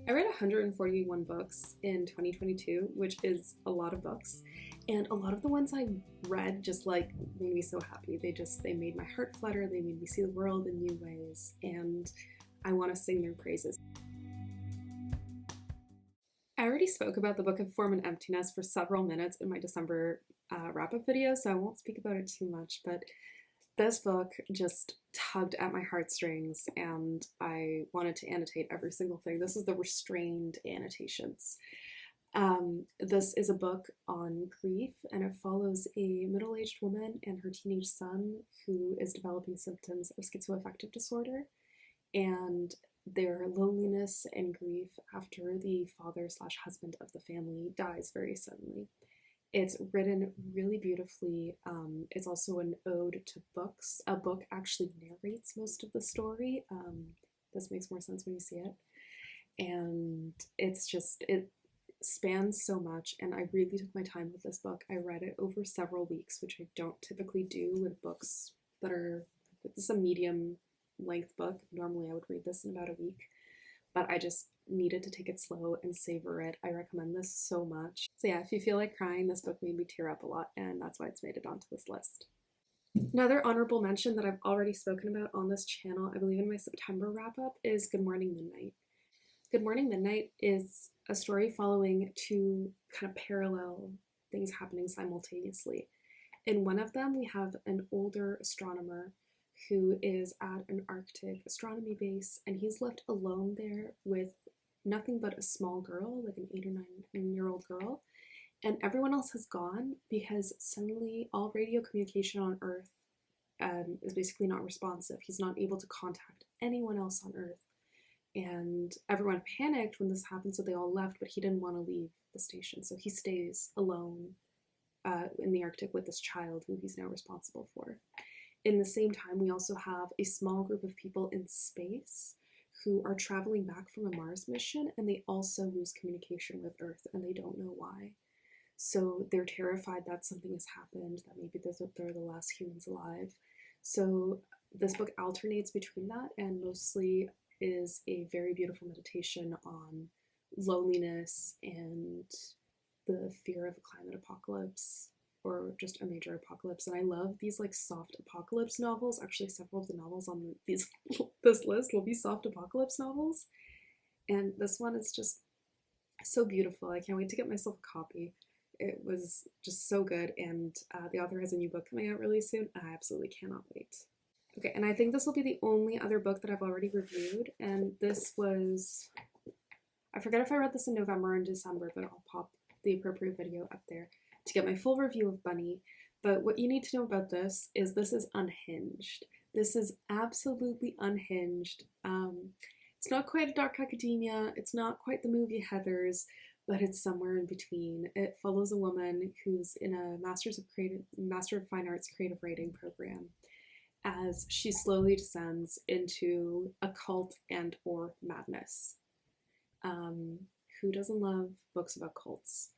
I read 141 books in 2022, which is a lot of books, and a lot of the ones I read just like made me so happy. They made my heart flutter, they made me see the world in new ways, and I want to sing their praises. I already spoke about the Book of Form and Emptiness for several minutes in my December wrap-up video, so I won't speak about it too much, but this book just tugged at my heartstrings and I wanted to annotate every single thing. This is the restrained annotations. This is a book on grief, and it follows a middle-aged woman and her teenage son who is developing symptoms of schizoaffective disorder, and their loneliness and grief after the father/husband of the family dies very suddenly. It's written really beautifully. It's also an ode to books. A book actually narrates most of the story. This makes more sense when you see it. And it spans so much, and I really took my time with this book. I read it over several weeks, which I don't typically do with books that are, this is a medium length book. Normally I would read this in about a week, but I just needed to take it slow and savor it. I recommend this so much. So yeah, if you feel like crying, this book made me tear up a lot, and that's why it's made it onto this list. Another honorable mention that I've already spoken about on this channel, I believe in my September wrap-up, is Good Morning Midnight. Good Morning Midnight is a story following two kind of parallel things happening simultaneously. In one of them, we have an older astronomer who is at an Arctic astronomy base, and he's left alone there with nothing but a small girl, like an 8 or 9-year-old girl, and everyone else has gone because suddenly all radio communication on Earth is basically not responsive. He's not able to contact anyone else on Earth, and everyone panicked when this happened, so they all left, but he didn't want to leave the station, so he stays alone in the Arctic with this child who he's now responsible for. In the same time, we also have a small group of people in space who are traveling back from a Mars mission, and they also lose communication with Earth, and they don't know why. So they're terrified that something has happened, that maybe they're the last humans alive. So this book alternates between that and mostly is a very beautiful meditation on loneliness and the fear of a climate apocalypse, or just a major apocalypse. And I love these like soft apocalypse novels. Actually, several of the novels on this list will be soft apocalypse novels, and this one is just so beautiful. I can't wait to get myself a copy. It was just so good, and the author has a new book coming out really soon. I absolutely cannot wait. Okay, and I think this will be the only other book that I've already reviewed, and this was, I forget if I read this in November or in December, but I'll pop the appropriate video up there to get my full review of Bunny. But what you need to know about this is unhinged. This is absolutely unhinged. It's not quite a dark academia, it's not quite the movie Heathers, but it's somewhere in between. It follows a woman who's in a Master of Fine Arts creative writing program as she slowly descends into occult and or madness. Who doesn't love books about cults?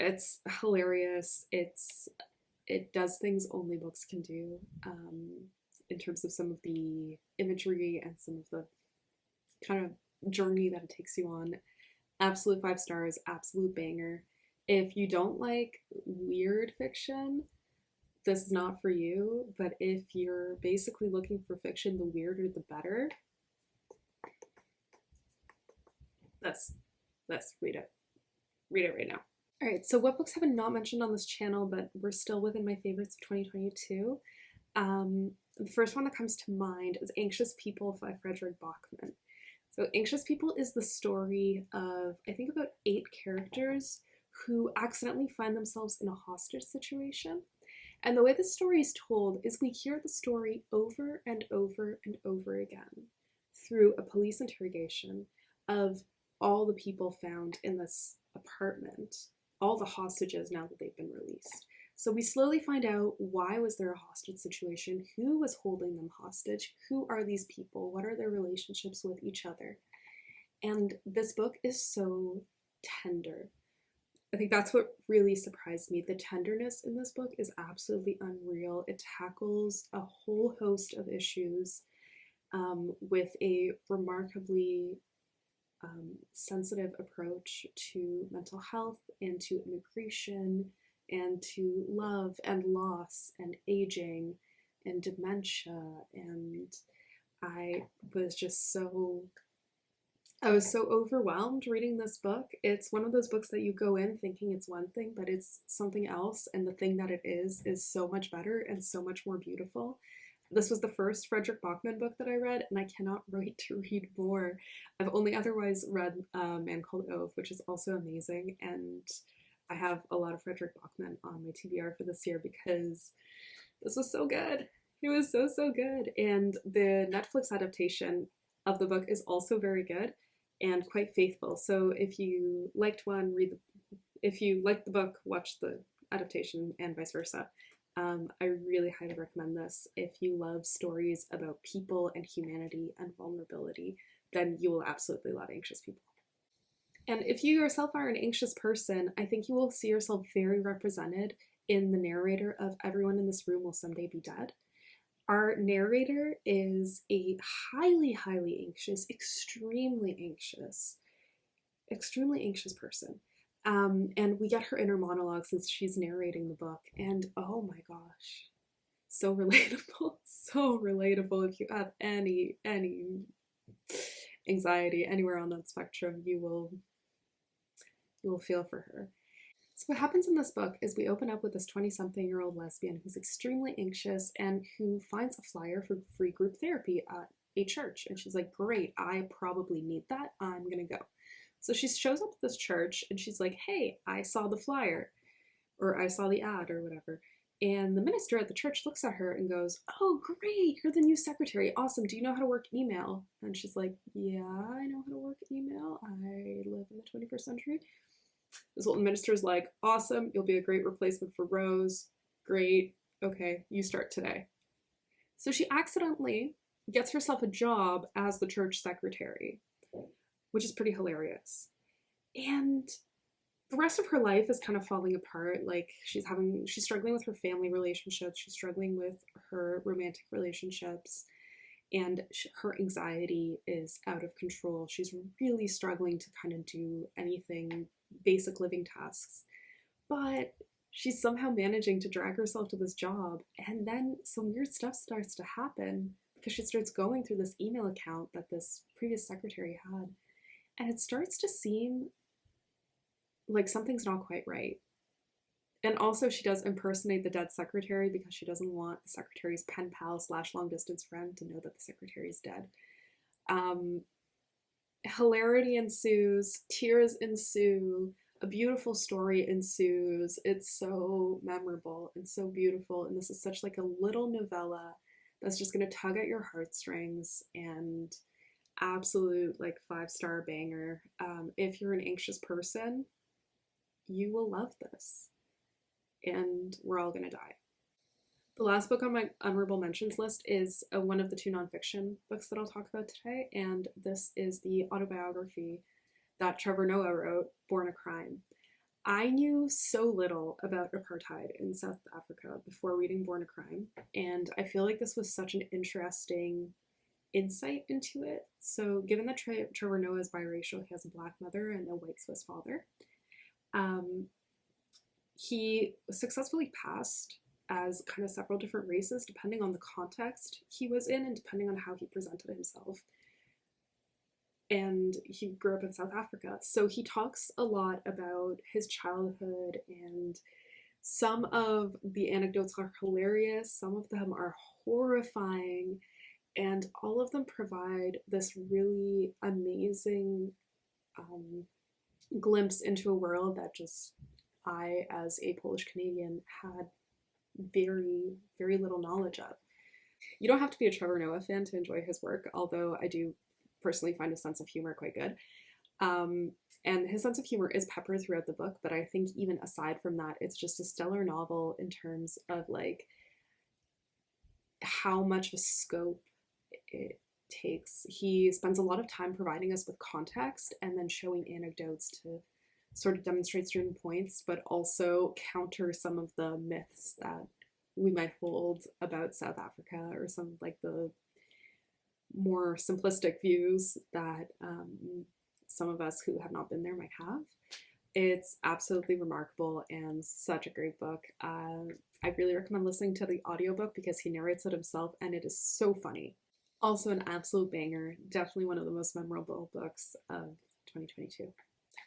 It's hilarious. It does things only books can do, in terms of some of the imagery and some of the kind of journey that it takes you on. Absolute 5 stars, absolute banger. If you don't like weird fiction, this is not for you, but if you're basically looking for fiction, the weirder the better. Read it. Read it right now. Alright, so what books have been not mentioned on this channel, but we're still within my favorites of 2022? The first one that comes to mind is Anxious People by Fredrik Backman. So Anxious People is the story of, I think, about 8 characters who accidentally find themselves in a hostage situation. And the way the story is told is we hear the story over and over and over again through a police interrogation of all the people found in this apartment, all the hostages now that they've been released. So we slowly find out, why was there a hostage situation? Who was holding them hostage? Who are these people? What are their relationships with each other? And this book is so tender. I think that's what really surprised me. The tenderness in this book is absolutely unreal. It tackles a whole host of issues with a remarkably sensitive approach to mental health and to immigration and to love and loss and aging and dementia. And I was just so I was so overwhelmed reading this book. It's one of those books that you go in thinking it's one thing, but it's something else, and the thing that it is so much better and so much more beautiful. This was the first Fredrik Backman book that I read, and I cannot wait to read more. I've only otherwise read a Man Called Ove, which is also amazing, and I have a lot of Fredrik Backman on my TBR for this year because this was so good. It was so, so good. And the Netflix adaptation of the book is also very good and quite faithful. So if you liked one, if you liked the book, watch the adaptation and vice versa. I really highly recommend this. If you love stories about people and humanity and vulnerability, then you will absolutely love Anxious People. And if you yourself are an anxious person, I think you will see yourself very represented in the narrator of Everyone in This Room Will Someday Be Dead. Our narrator is a highly, highly anxious, extremely anxious person. And we get her inner monologue since she's narrating the book. And oh my gosh, so relatable, so relatable. If you have any anxiety anywhere on that spectrum, you will feel for her. So what happens in this book is we open up with this 20-something-year-old lesbian who's extremely anxious and who finds a flyer for free group therapy at a church. And she's like, great, I probably need that. I'm going to go. So she shows up at this church and she's like, hey, I saw the flyer, or I saw the ad, or whatever. And the minister at the church looks at her and goes, oh, great, you're the new secretary. Awesome. Do you know how to work email? And she's like, yeah, I know how to work email. I live in the 21st century. This old minister's like, awesome, you'll be a great replacement for Rose. Great. Okay, you start today. So she accidentally gets herself a job as the church secretary, which is pretty hilarious. And the rest of her life is kind of falling apart. Like she's struggling with her family relationships, she's struggling with her romantic relationships, and her anxiety is out of control. She's really struggling to kind of do anything, basic living tasks. But she's somehow managing to drag herself to this job, and then some weird stuff starts to happen because she starts going through this email account that this previous secretary had, and it starts to seem like something's not quite right. And also she does impersonate the dead secretary because she doesn't want the secretary's pen pal / long distance friend to know that the secretary is dead. Hilarity ensues, tears ensue, a beautiful story ensues. It's so memorable and so beautiful, and this is such like a little novella that's just going to tug at your heartstrings, and absolute like 5-star banger. If you're an anxious person, you will love this, and we're all gonna die. The last book on my honorable mentions list is one of the 2 nonfiction books that I'll talk about today, and this is the autobiography that Trevor Noah wrote, Born a Crime. I knew so little about apartheid in South Africa before reading Born a Crime, and I feel like this was such an interesting insight into it. So given that Trevor Noah is biracial, he has a black mother and a white Swiss father, he successfully passed as kind of several different races depending on the context he was in and depending on how he presented himself. And he grew up in South Africa. So he talks a lot about his childhood, and some of the anecdotes are hilarious, some of them are horrifying, and all of them provide this really amazing glimpse into a world that just I, as a Polish Canadian, had very, very little knowledge of. You don't have to be a Trevor Noah fan to enjoy his work, although I do personally find his sense of humor quite good. And his sense of humor is peppered throughout the book, but I think even aside from that, it's just a stellar novel in terms of like how much of a scope it takes. He spends a lot of time providing us with context and then showing anecdotes to sort of demonstrate certain points, but also counter some of the myths that we might hold about South Africa, or some like the more simplistic views that some of us who have not been there might have. It's absolutely remarkable and such a great book. I really recommend listening to the audiobook because he narrates it himself and it is so funny. Also an absolute banger, definitely one of the most memorable books of 2022.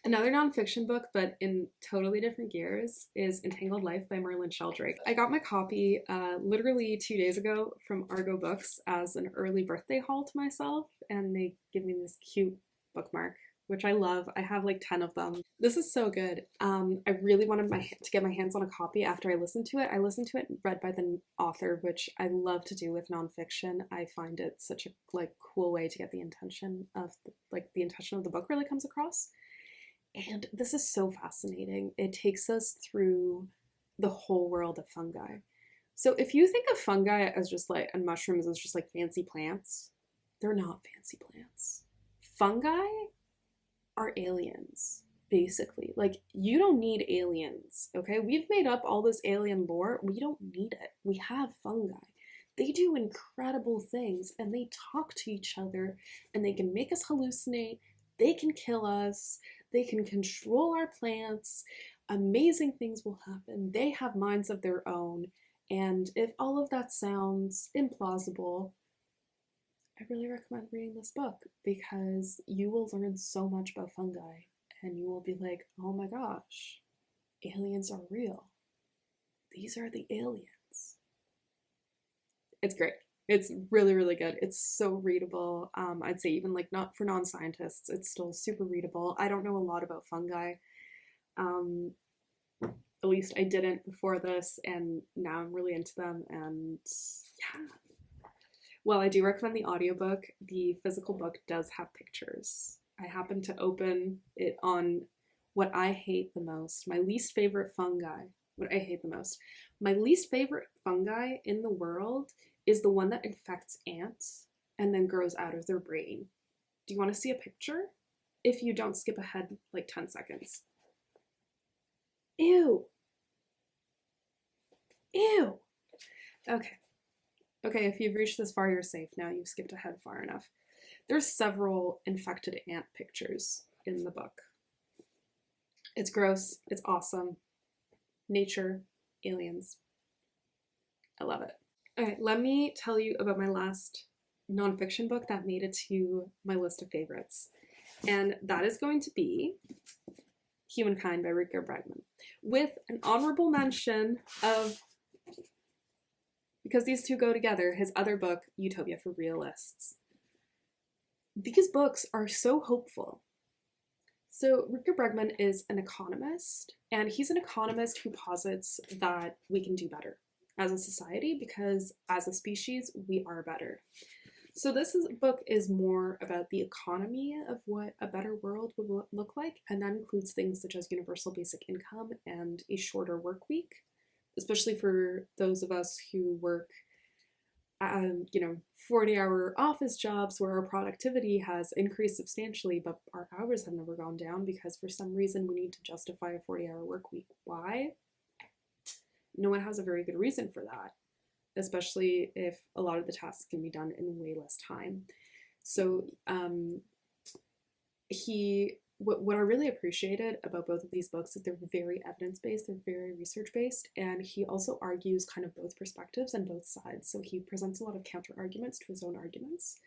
Another nonfiction book, but in totally different gears, is Entangled Life by Merlin Sheldrake. I got my copy literally 2 days ago from Argo Books as an early birthday haul to myself, and they give me this cute bookmark, which I love. I have like 10 of them. This is so good. I really wanted to get my hands on a copy after I listened to it. I listened to it read by the author, which I love to do with nonfiction. I find it such a like cool way to get the intention of the intention of the book really comes across. And this is so fascinating. It takes us through the whole world of fungi. So if you think of fungi as just like, and mushrooms as just like fancy plants, they're not fancy plants. Fungi are aliens, basically. Like, you don't need aliens, okay? We've made up all this alien lore. We don't need it. We have fungi. They do incredible things, and they talk to each other, and they can make us hallucinate. They can kill us. They can control our plants. Amazing things will happen. They have minds of their own. And if all of that sounds implausible, I really recommend reading this book because you will learn so much about fungi and you will be like, oh my gosh, aliens are real. These are the aliens. It's great. It's really, really good. It's so readable. I'd say even like not for non-scientists, it's still super readable. I don't know a lot about fungi. At least I didn't before this, and now I'm really into them, and yeah. Well, I do recommend the audiobook. The physical book does have pictures. I happen to open it on what I hate the most, my least favorite fungi. What I hate the most. My least favorite fungi in the world is the one that infects ants and then grows out of their brain. Do you want to see a picture? If you don't skip ahead like 10 seconds. Ew. Ew. Okay. Okay, if you've reached this far, you're safe. Now you've skipped ahead far enough. There's several infected ant pictures in the book. It's gross. It's awesome. Nature, aliens. I love it. All right, let me tell you about my last nonfiction book that made it to my list of favorites. And that is going to be Humankind by Rutger Bregman, with an honorable mention of, because these two go together, his other book, Utopia for Realists. These books are so hopeful. So Rutger Bregman is an economist, and he's an economist who posits that we can do better as a society because as a species, we are better. So this book is more about the economy of what a better world would look like, and that includes things such as universal basic income and a shorter work week, especially for those of us who work 40-hour office jobs where our productivity has increased substantially, but our hours have never gone down because for some reason we need to justify a 40-hour work week. Why? No one has a very good reason for that, especially if a lot of the tasks can be done in way less time. So what I really appreciated about both of these books is they're very evidence-based, they're very research-based, and he also argues kind of both perspectives and both sides. So he presents a lot of counter-arguments to his own arguments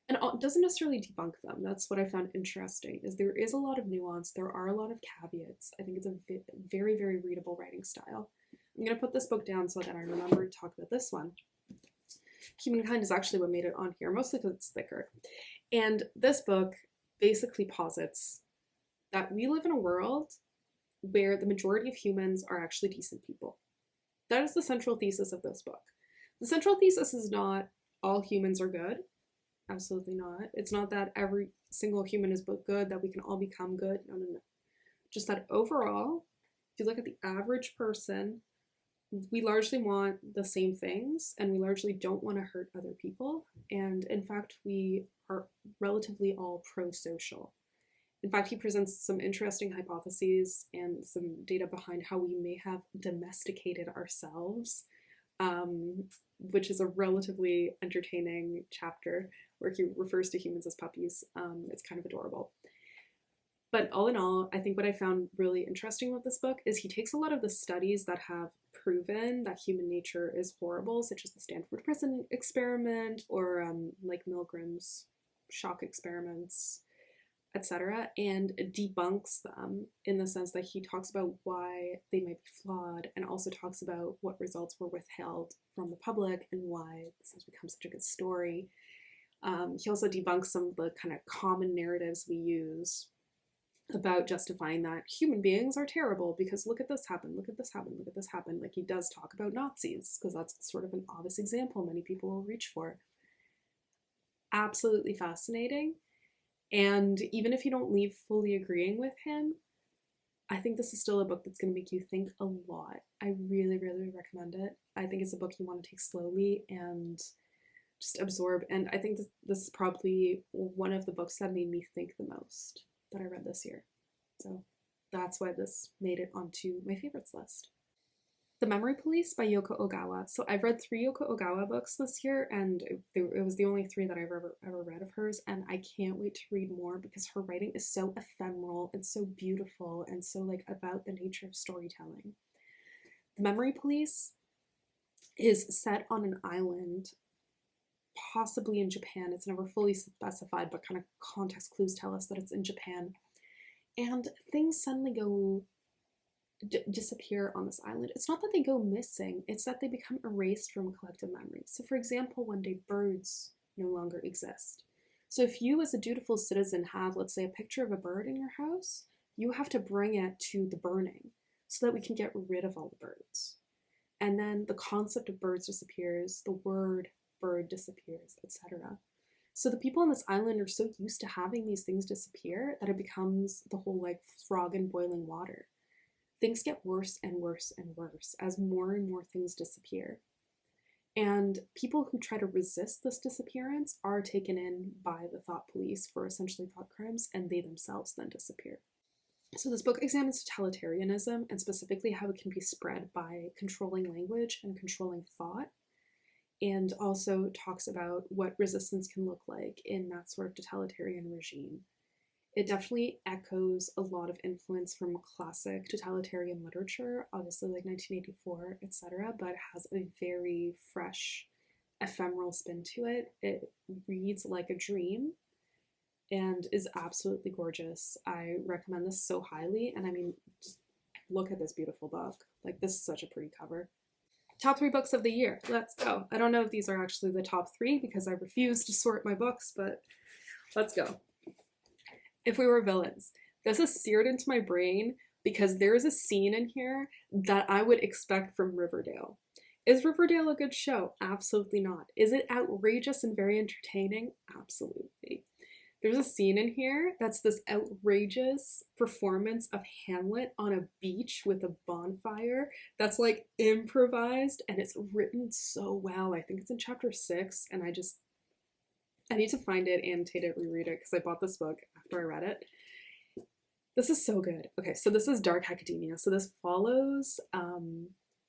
and doesn't necessarily debunk them. That's what I found interesting, is there is a lot of nuance, there are a lot of caveats. I think it's a very, very readable writing style. I'm going to put this book down so that I remember to talk about this one. Humankind is actually what made it on here, mostly because it's thicker. And this book basically posits that we live in a world where the majority of humans are actually decent people. That is the central thesis of this book. The central thesis is not all humans are good. Absolutely not. It's not that every single human is good, that we can all become good. No, no, no. Just that overall, if you look at the average person, we largely want the same things and we largely don't want to hurt other people. And in fact, we are relatively all pro-social. In fact, he presents some interesting hypotheses and some data behind how we may have domesticated ourselves, which is a relatively entertaining chapter where he refers to humans as puppies. It's kind of adorable. But all in all, I think what I found really interesting with this book is he takes a lot of the studies that have proven that human nature is horrible, such as the Stanford Prison experiment or like Milgram's shock experiments, etc., and debunks them in the sense that he talks about why they might be flawed and also talks about what results were withheld from the public and why this has become such a good story. He also debunks some of the kind of common narratives we use about justifying that human beings are terrible because look at this happen, look at this happen, look at this happen. Like, he does talk about Nazis because that's sort of an obvious example many people will reach for. Absolutely fascinating. And even if you don't leave fully agreeing with him, I think this is still a book that's going to make you think a lot. I really, really recommend it. I think it's a book you want to take slowly and just absorb. And I think this is probably one of the books that made me think the most that I read this year. So that's why this made it onto my favorites list. The Memory Police by Yoko Ogawa. So I've read 3 Yoko Ogawa books this year, and it was the only 3 that I've ever read of hers, and I can't wait to read more because her writing is so ephemeral and so beautiful and so like about the nature of storytelling. The Memory Police is set on an island, possibly in Japan. It's never fully specified, but kind of context clues tell us that it's in Japan. And things suddenly go disappear on this island. It's not that they go missing, it's that they become erased from collective memory. So for example, one day birds no longer exist. So if you as a dutiful citizen have, let's say, a picture of a bird in your house, you have to bring it to the burning so that we can get rid of all the birds. And then the concept of birds disappears, the word bird disappears, etc. So the people on this island are so used to having these things disappear that it becomes the whole like frog in boiling water. Things get worse and worse and worse as more and more things disappear. And people who try to resist this disappearance are taken in by the thought police for essentially thought crimes, and they themselves then disappear. So this book examines totalitarianism and specifically how it can be spread by controlling language and controlling thought, and also talks about what resistance can look like in that sort of totalitarian regime. It definitely echoes a lot of influence from classic totalitarian literature, obviously like 1984, etc., but has a very fresh, ephemeral spin to it. It reads like a dream and is absolutely gorgeous. I recommend this so highly, and I mean, just look at this beautiful book. Like, this is such a pretty cover. Top 3 books of the year. Let's go. I don't know if these are actually the top 3 because I refuse to sort my books, but let's go. If We Were Villains. This is seared into my brain because there is a scene in here that I would expect from Riverdale. Is Riverdale a good show? Absolutely not. Is it outrageous and very entertaining? Absolutely. There's a scene in here that's this outrageous performance of Hamlet on a beach with a bonfire that's like improvised, and it's written so well. I think it's in chapter 6, and I need to find it, annotate it, reread it, because I bought this book after I read it. This is so good. Okay, so this is dark academia. So this follows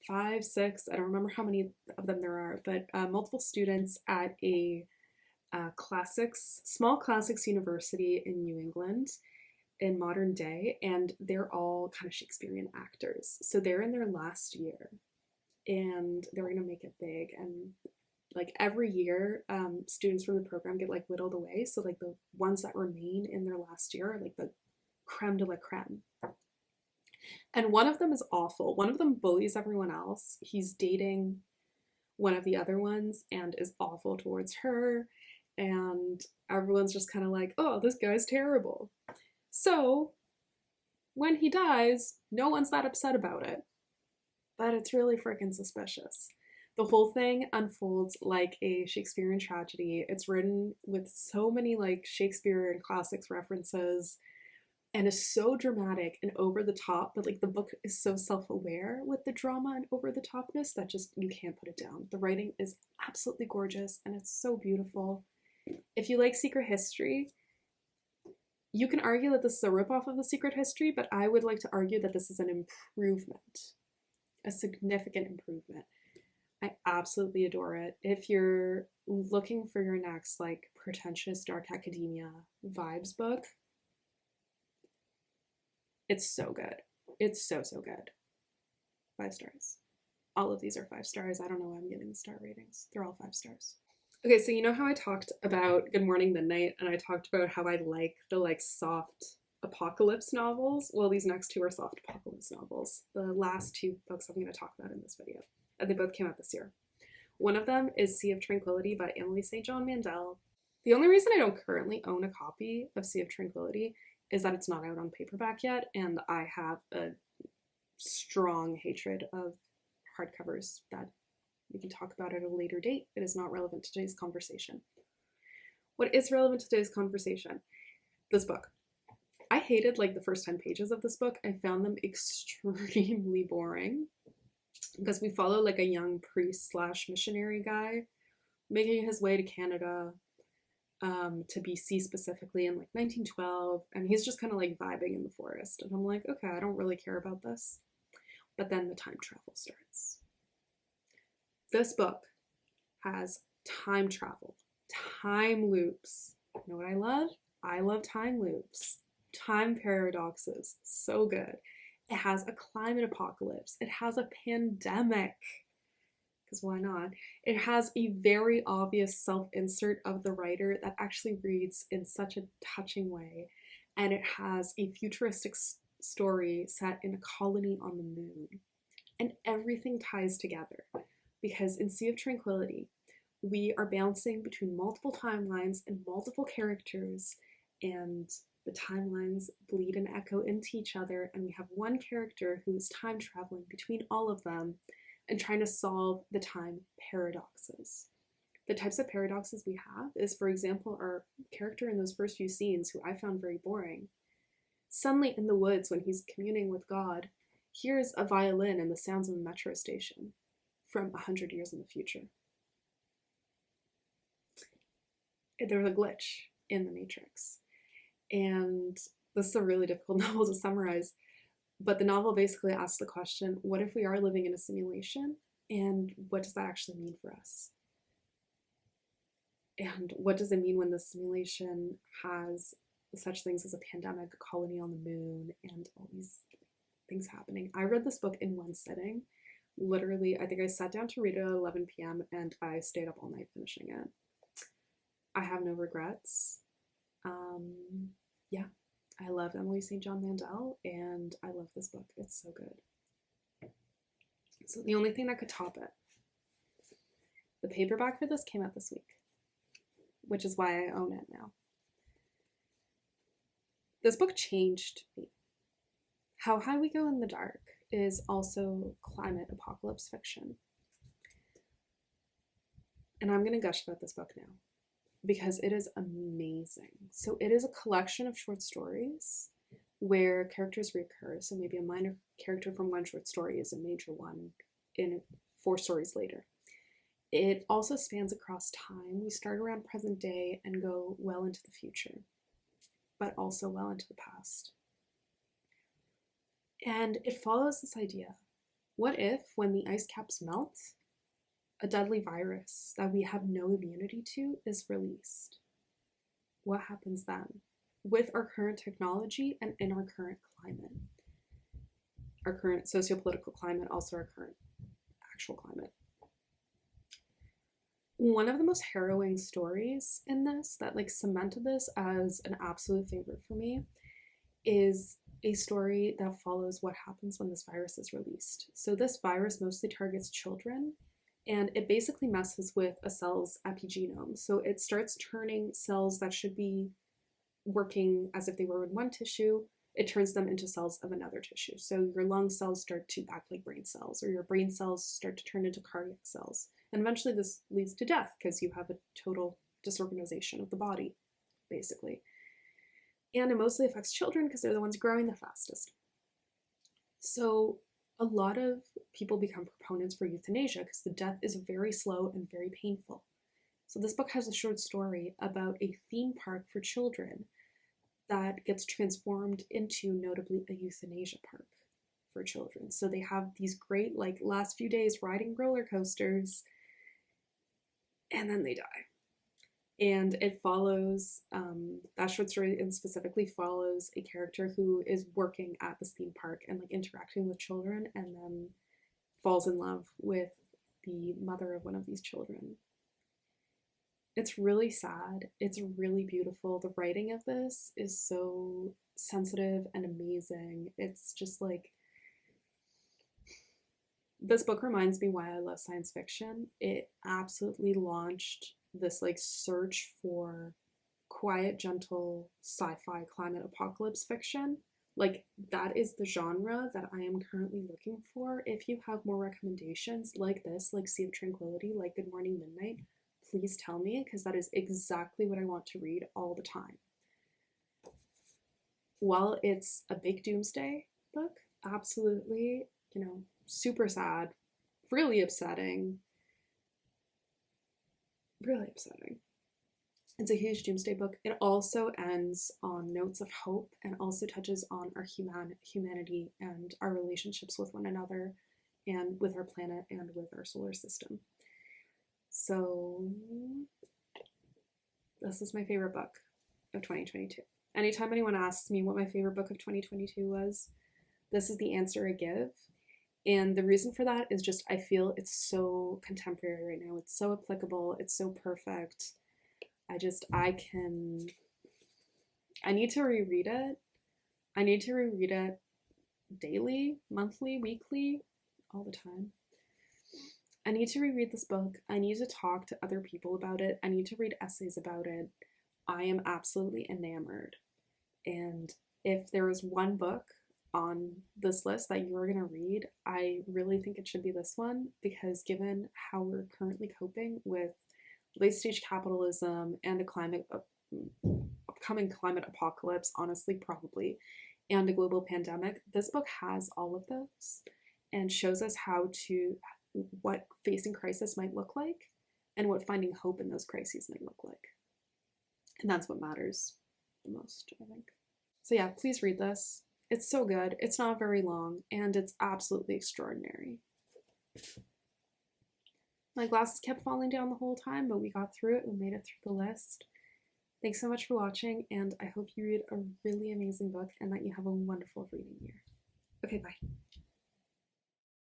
5, 6, I don't remember how many of them there are, but multiple students at a small classics university in New England in modern day, and they're all kind of Shakespearean actors. So they're in their last year, and they're going to make it big, and like every year, students from the program get like whittled away. So like the ones that remain in their last year are like the creme de la creme. And one of them is awful. One of them bullies everyone else. He's dating one of the other ones and is awful towards her. And everyone's just kind of like, oh, this guy's terrible. So when he dies, no one's that upset about it. But it's really freaking suspicious. The whole thing unfolds like a Shakespearean tragedy. It's written with so many like Shakespeare and classics references and is so dramatic and over the top, but like the book is so self-aware with the drama and over the topness that just you can't put it down. The writing is absolutely gorgeous and it's so beautiful. If you like Secret History, you can argue that this is a ripoff of The Secret History, but I would like to argue that this is an improvement, a significant improvement. I absolutely adore it. If you're looking for your next like pretentious dark academia vibes book, It's so good. It's so, so good. 5 stars. All of these are 5 stars. I don't know why I'm giving the star ratings. They're all 5 stars. Okay, so you know how I talked about Good Morning Midnight, and I talked about how I like the soft apocalypse novels? Well, these next 2 are soft apocalypse novels. The last 2 books I'm going to talk about in this video. And they both came out this year. One of them is Sea of Tranquility by Emily St. John Mandel. The only reason I don't currently own a copy of Sea of Tranquility is that it's not out on paperback yet, and I have a strong hatred of hardcovers that we can talk about at a later date. It is not relevant to today's conversation. What is relevant to today's conversation? This book. I hated the first 10 pages of this book. I found them extremely boring because we follow a young priest / missionary guy making his way to Canada, to BC specifically in 1912, and he's just kind of vibing in the forest, and I'm like, okay, I don't really care about this. But then the time travel starts. This book has time travel, time loops. You know what I love? I love time loops, time paradoxes, so good. It has a climate apocalypse. It has a pandemic, because why not? It has a very obvious self-insert of the writer that actually reads in such a touching way. And it has a futuristic story set in a colony on the moon. And everything ties together, because in Sea of Tranquility, we are bouncing between multiple timelines and multiple characters, and the timelines bleed and echo into each other, and we have one character who is time traveling between all of them and trying to solve the time paradoxes. The types of paradoxes we have is, for example, our character in those first few scenes, who I found very boring, suddenly in the woods when he's communing with God, hears a violin and the sounds of a metro station from 100 years in the future. There's a glitch in the Matrix. And this is a really difficult novel to summarize, but the novel basically asks the question, what if we are living in a simulation? And what does that actually mean for us? And what does it mean when the simulation has such things as a pandemic, a colony on the moon, and all these things happening? I read this book in one sitting. Literally, I think I sat down to read it at 11 p.m. and I stayed up all night finishing it. I have no regrets. Yeah, I love Emily St. John Mandel, and I love this book. It's so good. So the only thing that could top it, the paperback for this came out this week, which is why I own it now. This book changed me. How High We Go in the Dark is also climate apocalypse fiction. And I'm going to gush about this book now, because it is amazing. So it is a collection of short stories where characters reoccur. So maybe a minor character from one short story is a major one in 4 stories later. It also spans across time. We start around present day and go well into the future, but also well into the past. And it follows this idea. What if, when the ice caps melt, a deadly virus that we have no immunity to is released? What happens then with our current technology and in our current climate? Our current socio-political climate, also our current actual climate. One of the most harrowing stories in this that cemented this as an absolute favorite for me is a story that follows what happens when this virus is released. So this virus mostly targets children, and it basically messes with a cell's epigenome. So it starts turning cells that should be working as if they were in one tissue, it turns them into cells of another tissue. So your lung cells start to act like brain cells, or your brain cells start to turn into cardiac cells. And eventually this leads to death because you have a total disorganization of the body, basically. And it mostly affects children because they're the ones growing the fastest. So a lot of people become proponents for euthanasia because the death is very slow and very painful. So this book has a short story about a theme park for children that gets transformed into, notably, a euthanasia park for children. So they have these great, last few days riding roller coasters, and then they die. And it follows, that short story and specifically follows a character who is working at this theme park and like interacting with children, and then falls in love with the mother of one of these children. It's really sad. It's really beautiful. The writing of this is so sensitive and amazing. It's just like, this book reminds me why I love science fiction. It absolutely launched this like search for quiet, gentle sci-fi climate apocalypse fiction. Like, that is the genre that I am currently looking for. If you have more recommendations like this, like Sea of Tranquility, like Good Morning Midnight, please tell me, because that is exactly what I want to read all the time. While it's a big doomsday book, absolutely, super sad, really upsetting, really upsetting. It's a huge doomsday book. It also ends on notes of hope and also touches on our humanity and our relationships with one another and with our planet and with our solar system. So this is my favorite book of 2022. Anytime anyone asks me what my favorite book of 2022 was, this is the answer I give. And the reason for that is just I feel it's so contemporary right now. It's so applicable. It's so perfect. I need to reread it. I need to reread it daily, monthly, weekly, all the time. I need to reread this book. I need to talk to other people about it. I need to read essays about it. I am absolutely enamored. And if there was one book on this list that you are going to read, I really think it should be this one, because given how we're currently coping with late-stage capitalism and a upcoming climate apocalypse, honestly, probably, and a global pandemic, this book has all of those and shows us what facing crisis might look like and what finding hope in those crises might look like. And that's what matters the most, I think. So yeah, please read this. It's so good. It's not very long, and it's absolutely extraordinary. My glasses kept falling down the whole time, but we got through it. We made it through the list. Thanks so much for watching, and I hope you read a really amazing book and that you have a wonderful reading year. Okay, bye.